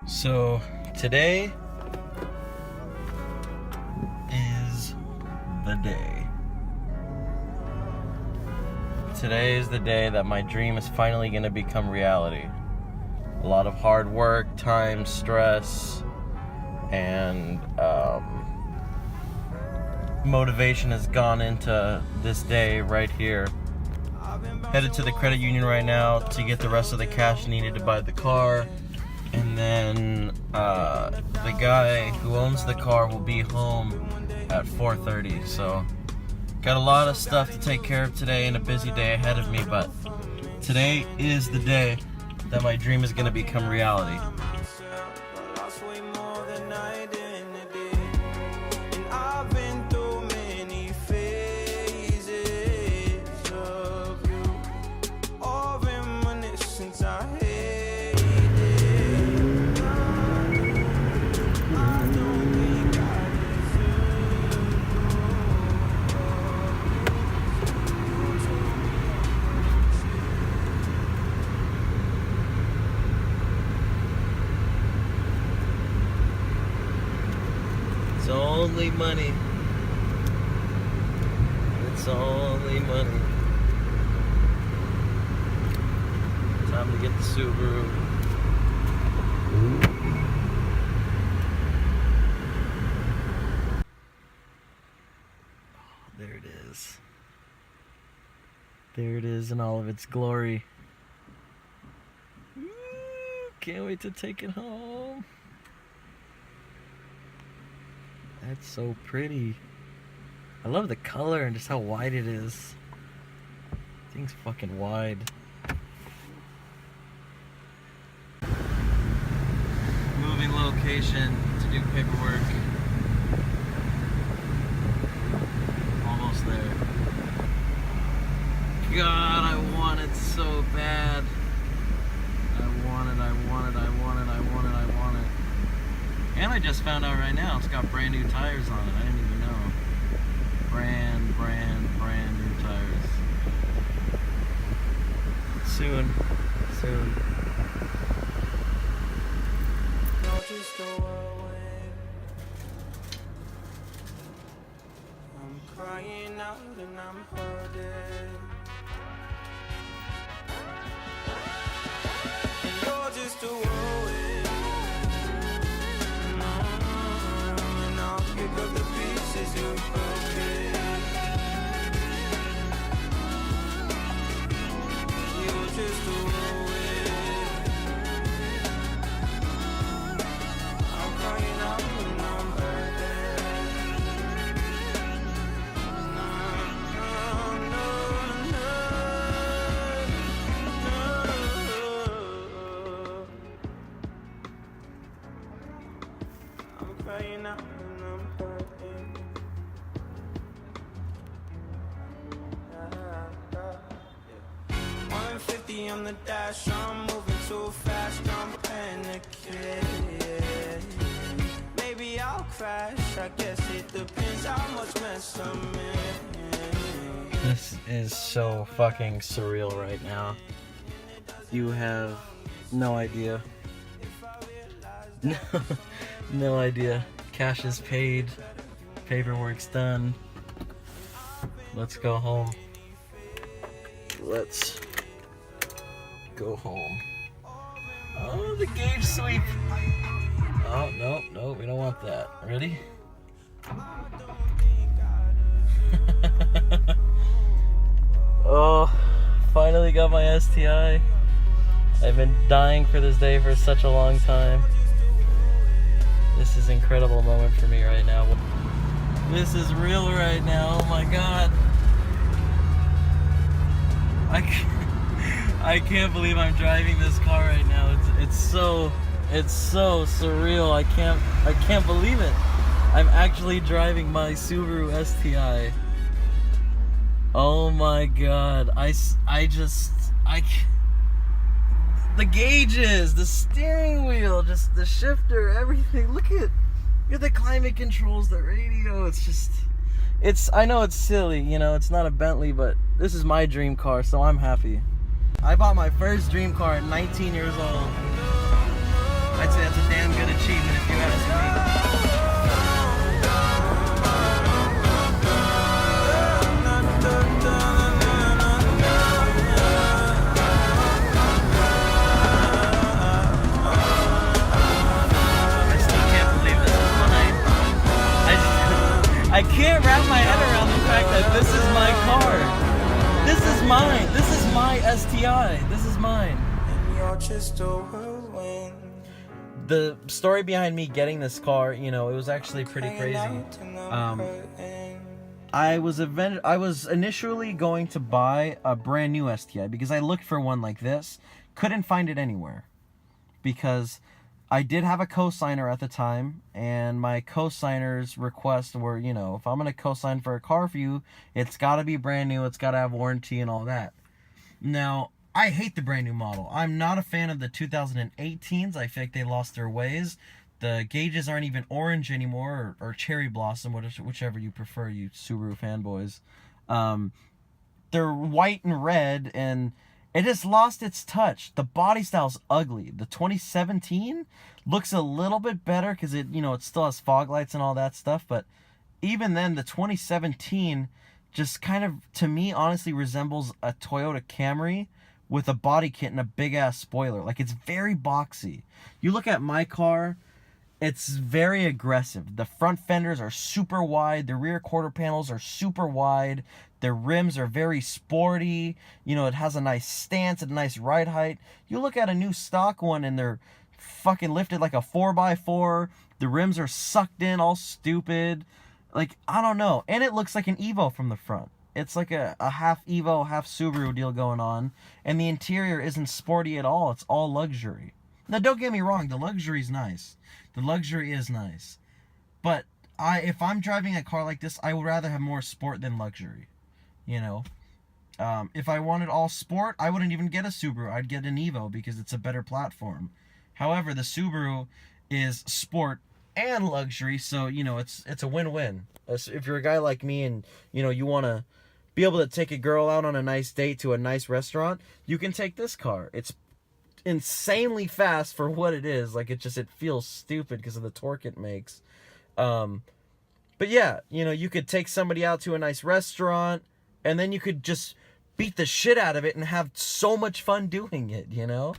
So today is the day. Today is the day that my dream is finally going to become reality. A lot of hard work, time, stress, and motivation has gone into this day right here. Headed to the credit union right now to get the rest of the cash needed to buy the car. And then the guy who owns the car will be home at 4:30. So got a lot of stuff to take care of today and a busy day ahead of me, but today is the day that my dream is going to become reality. It's only money. It's only money. Time to get the Subaru. Oh, there it is. There it is in all of its glory. Ooh, can't wait to take it home. That's so pretty. I love the color and just how wide it is. Thing's fucking wide. Moving location to do paperwork. Almost there. God, I want it so bad. I want it. And I just found out right now it's got brand new tires on it. I didn't even know. Brand new tires. Soon. I'm crying out and I'm hurting. And you're just a whirlwind. And I'll pick up the pieces you've broken. You're just a whirlwind. I'm crying out and I'm hurting. I'm crying out and I'm hurting. 150 on the dash, I'm moving too fast, I'm panicking. Maybe I'll crash, I guess it depends how much mess I'm in. This is so fucking surreal right now. You have no idea. No idea. Cash is paid. Paperwork's done. Let's go home. Let's go home. Oh, the gauge sweep. Oh, no, we don't want that. Ready? Oh, finally got my STI. I've been dying for this day for such a long time. This is an incredible moment for me right now. This is real right now. Oh my god. I can't believe I'm driving this car right now. It's so surreal. I can't believe it. I'm actually driving my Subaru STI. Oh my god. The gauges, the steering wheel, just the shifter, everything. Look at the climate controls, the radio. I know it's silly, you know, it's not a Bentley, but this is my dream car, so I'm happy. I bought my first dream car at 19 years old. I I'd say that's a damn good achievement if you ask me. I can't wrap my head around the fact that this is my car. This is mine. This is my STI. This is mine. The story behind me getting this car, you know, it was actually pretty crazy. I was initially going to buy a brand new STI because I looked for one like this, couldn't find it anywhere because I did have a cosigner at the time, and my cosigner's requests were, you know, if I'm going to cosign for a car for you, it's got to be brand new, it's got to have warranty and all that. Now, I hate the brand new model. I'm not a fan of the 2018s. I feel like they lost their ways. The gauges aren't even orange anymore, or cherry blossom, whichever you prefer, you Subaru fanboys. They're white and red, and it has lost its touch. The body style's ugly. The 2017 looks a little bit better because it still has fog lights and all that stuff. But even then, the 2017 just kind of, to me, honestly resembles a Toyota Camry with a body kit and a big ass spoiler. Like, it's very boxy. You look at my car, it's very aggressive. The front fenders are super wide. The rear quarter panels are super wide. The rims are very sporty. You know, it has a nice stance and a nice ride height. You look at a new stock one and they're fucking lifted like a 4x4. The rims are sucked in all stupid. Like, I don't know. And it looks like an Evo from the front. It's like a half Evo, half Subaru deal going on. And the interior isn't sporty at all. It's all luxury. Now, don't get me wrong. The luxury's nice. The luxury is nice. But if I'm driving a car like this, I would rather have more sport than luxury. You know? If I wanted all sport, I wouldn't even get a Subaru. I'd get an Evo because it's a better platform. However, the Subaru is sport and luxury, so, you know, it's a win-win. If you're a guy like me and, you know, you want to be able to take a girl out on a nice date to a nice restaurant, you can take this car. It's insanely fast for what it is. Like, it feels stupid because of the torque it makes. But yeah, you know, you could take somebody out to a nice restaurant, and then you could just beat the shit out of it and have so much fun doing it, you know?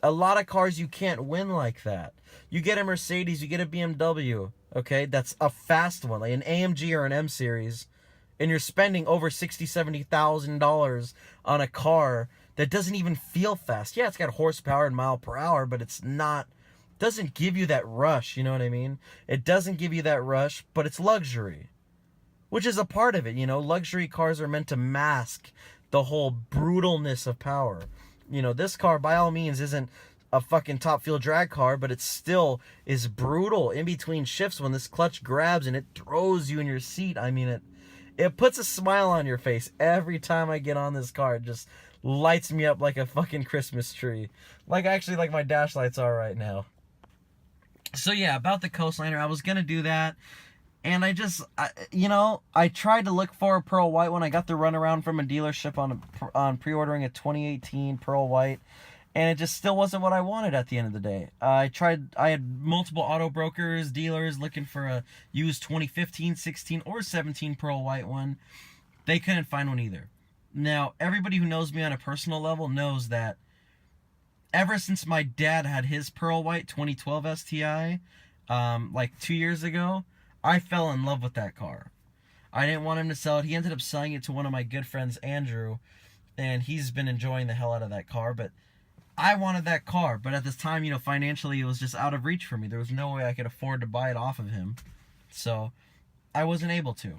A lot of cars you can't win like that. You get a Mercedes, you get a BMW, okay? That's a fast one, like an AMG or an M Series, and you're spending over $60,000, $70,000 on a car that doesn't even feel fast. Yeah, it's got horsepower and mile per hour, but it's not, doesn't give you that rush, you know what I mean? It doesn't give you that rush, but it's luxury, which is a part of it, you know? Luxury cars are meant to mask the whole brutalness of power. You know, this car, by all means, isn't a fucking top fuel drag car, but it still is brutal in between shifts when this clutch grabs and it throws you in your seat. I mean, it puts a smile on your face every time I get on this car. It just lights me up like a fucking Christmas tree. Like, actually, like my dash lights are right now. So yeah, about the coastliner, I was gonna do that. And I tried to look for a pearl white one. I got the runaround from a dealership on pre-ordering a 2018 pearl white, and it just still wasn't what I wanted at the end of the day. I had multiple auto brokers, dealers looking for a used 2015, 16, or 17 pearl white one. They couldn't find one either. Now, everybody who knows me on a personal level knows that ever since my dad had his pearl white 2012 STI, like 2 years ago, I fell in love with that car. I didn't want him to sell it. He ended up selling it to one of my good friends, Andrew, and he's been enjoying the hell out of that car. But I wanted that car. But at this time, you know, financially, it was just out of reach for me. There was no way I could afford to buy it off of him. So I wasn't able to.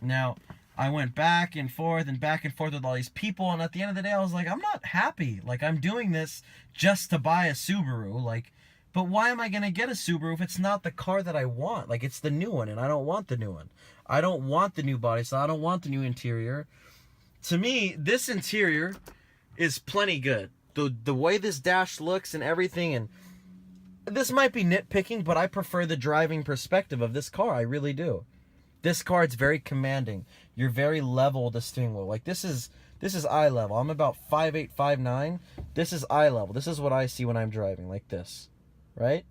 Now, I went back and forth with all these people. And at the end of the day, I was like, I'm not happy. Like, I'm doing this just to buy a Subaru. Like, but why am I going to get a Subaru if it's not the car that I want? Like, it's the new one, and I don't want the new one. I don't want the new body style. I don't want the new interior. To me, this interior is plenty good. The way this dash looks and everything, and this might be nitpicking, but I prefer the driving perspective of this car. I really do. This car, it's very commanding. You're very level with the steering wheel. Like, this is eye level. I'm about 5'8", 5'9". This is eye level. This is what I see when I'm driving, like this. right?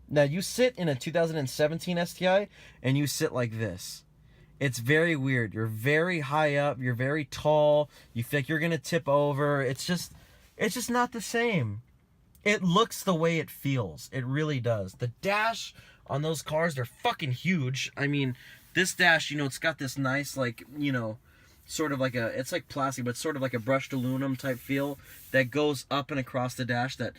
Now, you sit in a 2017 STI, and you sit like this. It's very weird. You're very high up. You're very tall. You feel like you're going to tip over. It's just not the same. It looks the way it feels. It really does. The dash on those cars, they're fucking huge. I mean, this dash, it's got this nice, like, sort of like it's like plastic, but sort of like a brushed aluminum type feel that goes up and across the dash that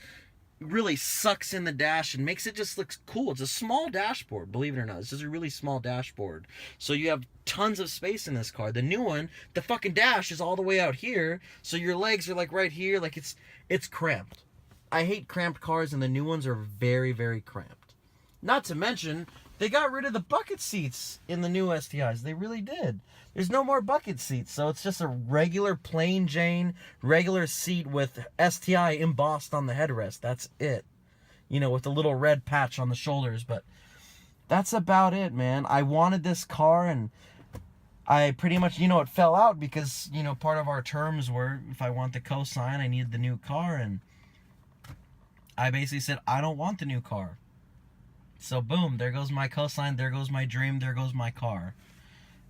really sucks in the dash and makes it just look cool. It's a small dashboard, believe it or not. It's just a really small dashboard. So you have tons of space in this car. The new one, the fucking dash is all the way out here, so your legs are like right here. Like it's cramped. I hate cramped cars, and the new ones are very, very cramped. Not to mention, they got rid of the bucket seats in the new STIs. They really did. There's no more bucket seats, so it's just a regular plain Jane, regular seat with STI embossed on the headrest. That's it. With a little red patch on the shoulders, but that's about it, man. I wanted this car, and I pretty much, it fell out because, part of our terms were if I want the cosign, I needed the new car, and I basically said, I don't want the new car. So boom, there goes my cosign, there goes my dream, there goes my car.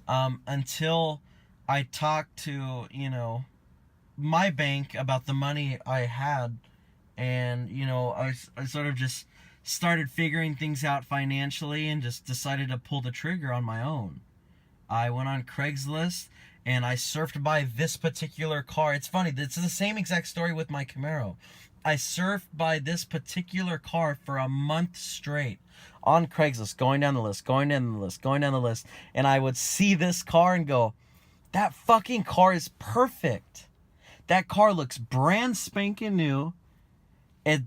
Until I talked to, my bank about the money I had, and, I sort of just started figuring things out financially and just decided to pull the trigger on my own. I went on Craigslist and I surfed by this particular car. It's funny, it's the same exact story with my Camaro. I surfed by this particular car for a month straight on Craigslist, going down the list, and I would see this car and go, that fucking car is perfect. That car looks brand spanking new,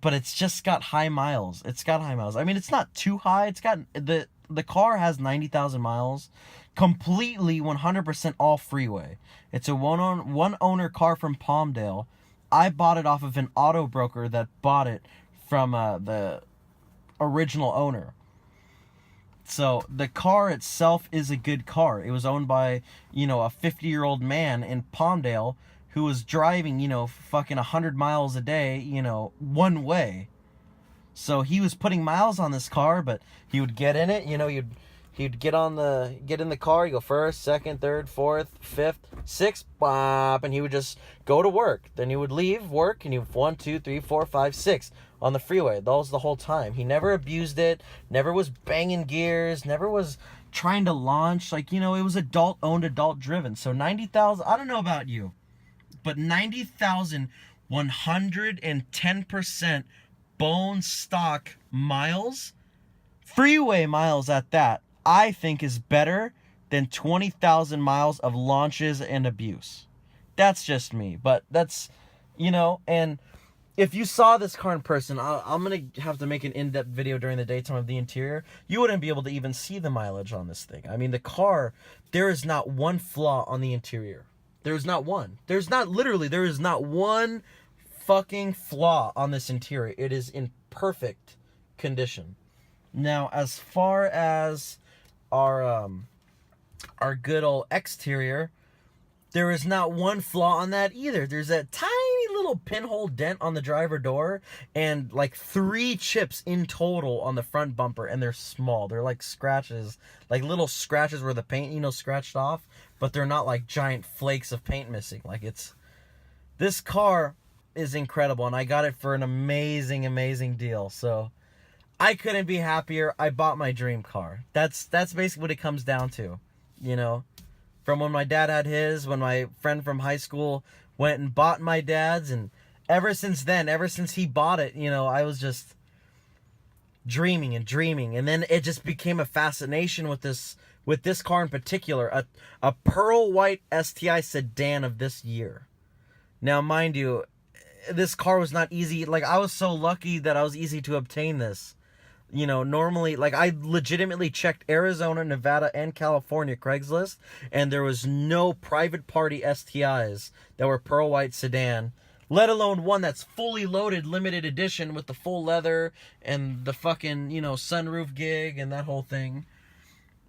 but it's just got high miles. I mean, it's not too high. It's got, the car has 90,000 miles, completely 100% all freeway. It's a one owner car from Palmdale. I bought it off of an auto broker that bought it from the original owner. So the car itself is a good car. It was owned by, a 50-year-old man in Palmdale who was driving, fucking 100 miles a day, one way. So he was putting miles on this car, but he would get in it, he'd get in the car, he'd go first, second, third, fourth, fifth, sixth, bop, and he would just go to work. Then he would leave work, and he would 1, 2, 3, 4, 5, 6 on the freeway. That was the whole time. He never abused it, never was banging gears, never was trying to launch. Like, it was adult-owned, adult-driven. So 90,000, I don't know about you, but 90,000, 110% bone stock miles, freeway miles at that, I think is better than 20,000 miles of launches and abuse. That's just me, but that's, and if you saw this car in person, I'm going to have to make an in-depth video during the daytime of the interior. You wouldn't be able to even see the mileage on this thing. I mean, the car, there is not one flaw on the interior. There's not one. There is not one fucking flaw on this interior. It is in perfect condition. Now, as far as our good old exterior, there is not one flaw on that either. There's a tiny little pinhole dent on the driver door and like 3 chips in total on the front bumper, and they're small. They're like scratches, like little scratches where the paint, scratched off, but they're not like giant flakes of paint missing. Like, this car is incredible, and I got it for an amazing, amazing deal. So I couldn't be happier. I bought my dream car. That's basically what it comes down to, From when my dad had his, when my friend from high school went and bought my dad's, and ever since he bought it, I was just dreaming, and then it just became a fascination with this car in particular, a pearl white STI sedan of this year. Now, mind you, this car was not easy. Like, I was so lucky that I was easy to obtain this. Normally, like, I legitimately checked Arizona, Nevada, and California Craigslist, and there was no private party STIs that were pearl white sedan, let alone one that's fully loaded, limited edition with the full leather and the fucking, sunroof gig and that whole thing.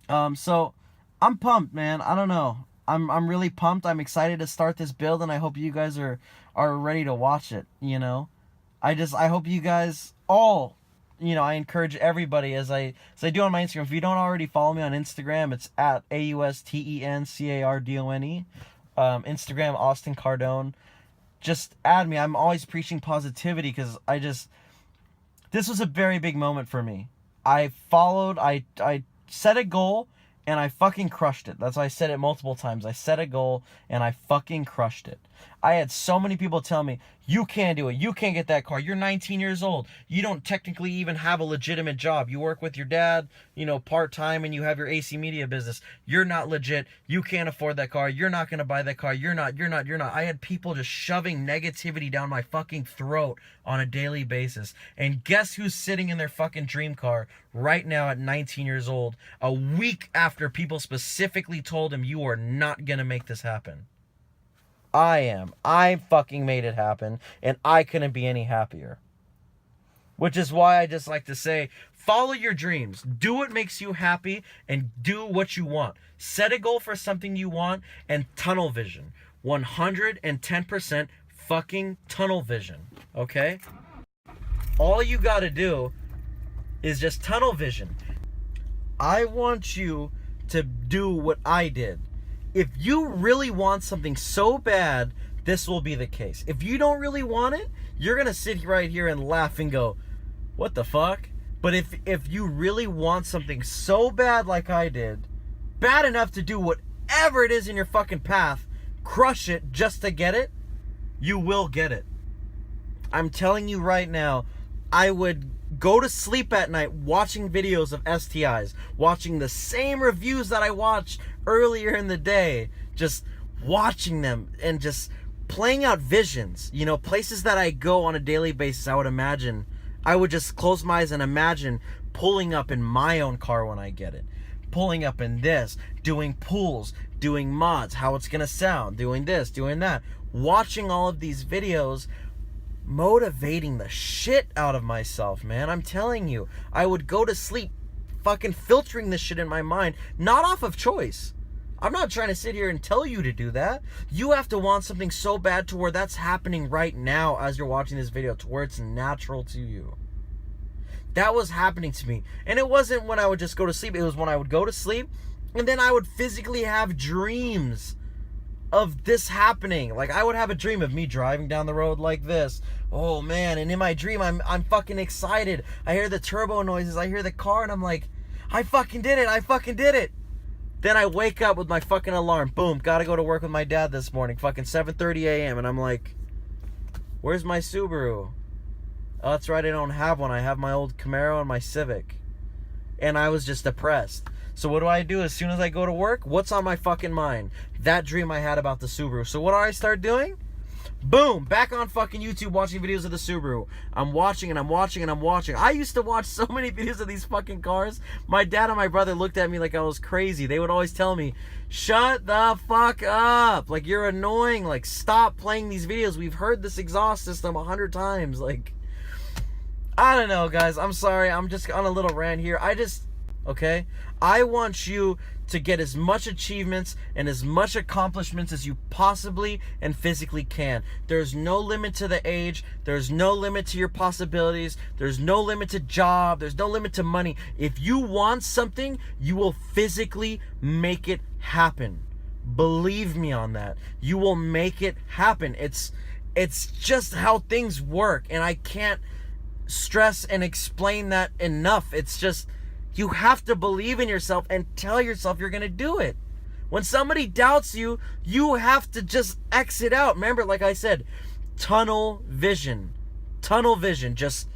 So I'm pumped, man. I don't know. I'm really pumped. I'm excited to start this build, and I hope you guys are ready to watch it, I hope you guys all I encourage everybody, as I do on my Instagram. If you don't already follow me on Instagram, it's at AUSTENCARDONE. Instagram, Austin Cardone. Just add me. I'm always preaching positivity because this was a very big moment for me. I set a goal and I fucking crushed it. That's why I said it multiple times. I set a goal and I fucking crushed it. I had so many people tell me, you can't do it. You can't get that car. You're 19 years old. You don't technically even have a legitimate job. You work with your dad, part-time, and you have your AC media business. You're not legit. You can't afford that car. You're not going to buy that car. You're not. I had people just shoving negativity down my fucking throat on a daily basis. And guess who's sitting in their fucking dream car right now at 19 years old, a week after people specifically told him, you are not going to make this happen? I am. I fucking made it happen, and I couldn't be any happier. Which is why I just like to say, follow your dreams. Do what makes you happy, and do what you want. Set a goal for something you want, and tunnel vision. 110% fucking tunnel vision. Okay? All you gotta do is just tunnel vision. I want you to do what I did. If you really want something so bad, this will be the case. If you don't really want it, you're going to sit right here and laugh and go, what the fuck? But if you really want something so bad like I did, bad enough to do whatever it is in your fucking path, crush it just to get it, you will get it. I'm telling you right now, I would go to sleep at night watching videos of STIs, watching the same reviews that I watched earlier in the day, just watching them and just playing out visions, places that I go on a daily basis. I would just close my eyes and imagine pulling up in my own car when I get it, pulling up in this, doing pulls, doing mods, how it's gonna sound, doing this, doing that, watching all of these videos, motivating the shit out of myself, man. I'm telling you, I would go to sleep fucking filtering this shit in my mind, not off of choice. I'm not trying to sit here and tell you to do that. You have to want something so bad to where that's happening right now as you're watching this video, to where it's natural to you. That was happening to me. And it wasn't when I would just go to sleep. It was when I would go to sleep and then I would physically have dreams of this happening. Like, I would have a dream of me driving down the road like this. Oh man, and in my dream I'm fucking excited. I hear the turbo noises, I hear the car, and I'm like, I fucking did it. Then I wake up with my fucking alarm. Boom, gotta go to work with my dad this morning, fucking 7:30 a.m. And I'm like, where's my Subaru? Oh, that's right, I don't have one. I have my old Camaro and my Civic. And I was just depressed. So what do? As soon as I go to work, what's on my fucking mind? That dream I had about the Subaru. So what do I start doing? Boom, back on fucking YouTube watching videos of the Subaru. I'm watching. I used to watch so many videos of these fucking cars. My dad and my brother looked at me like I was crazy. They would always tell me, shut the fuck up. Like, you're annoying. Like, stop playing these videos. We've heard this exhaust system 100 times. Like, I don't know, guys. I'm sorry. I'm just on a little rant here. Okay? I want you to get as much achievements and as much accomplishments as you possibly and physically can. There's no limit to the age. There's no limit to your possibilities. There's no limit to job. There's no limit to money. If you want something, you will physically make it happen. Believe me on that. You will make it happen. It's just how things work, and I can't stress and explain that enough. It's just, you have to believe in yourself and tell yourself you're going to do it. When somebody doubts you, you have to just exit out. Remember, like I said, tunnel vision. Just,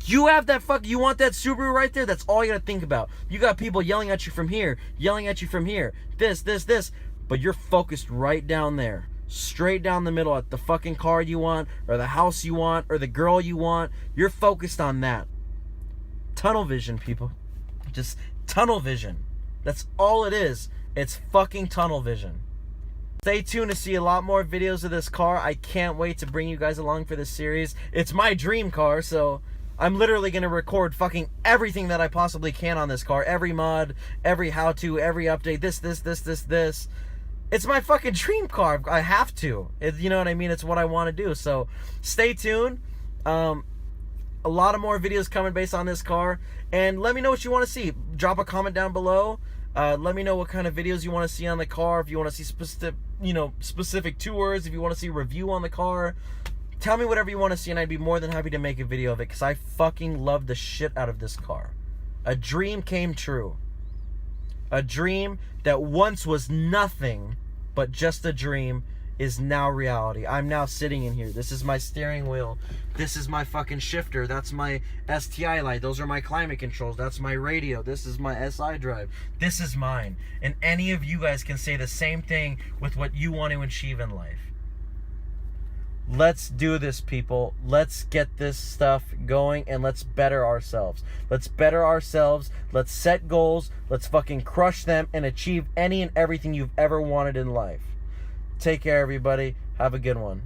you have that you want that Subaru right there? That's all you got to think about. You got people yelling at you from here, this. But you're focused right down there. Straight down the middle at the fucking car you want, or the house you want, or the girl you want. You're focused on that. Tunnel vision, people. Just tunnel vision. That's all it is. It's fucking tunnel vision. Stay tuned to see a lot more videos of this car. I can't wait to bring you guys along for this series. It's my dream car, so I'm literally going to record fucking everything that I possibly can on this car. Every mod, every how-to, every update, this. It's my fucking dream car. I have to. You know what I mean? It's what I want to do. So stay tuned. a lot of more videos coming based on this car. And let me know what you want to see. Drop a comment down below. Let me know what kind of videos you want to see on the car. If you want to see specific tours, if you want to see a review on the car, tell me whatever you want to see, and I'd be more than happy to make a video of it, because I fucking love the shit out of this car. A dream came true. A dream that once was nothing but just a dream is now reality. I'm now sitting in here. This is my steering wheel. This is my fucking shifter. That's my STI light. Those are my climate controls. That's my radio. This is my SI drive. This is mine. And any of you guys can say the same thing with what you want to achieve in life. Let's do this, people. Let's get this stuff going, and let's better ourselves. Let's better ourselves. Let's set goals. Let's fucking crush them and achieve any and everything you've ever wanted in life. Take care, everybody. Have a good one.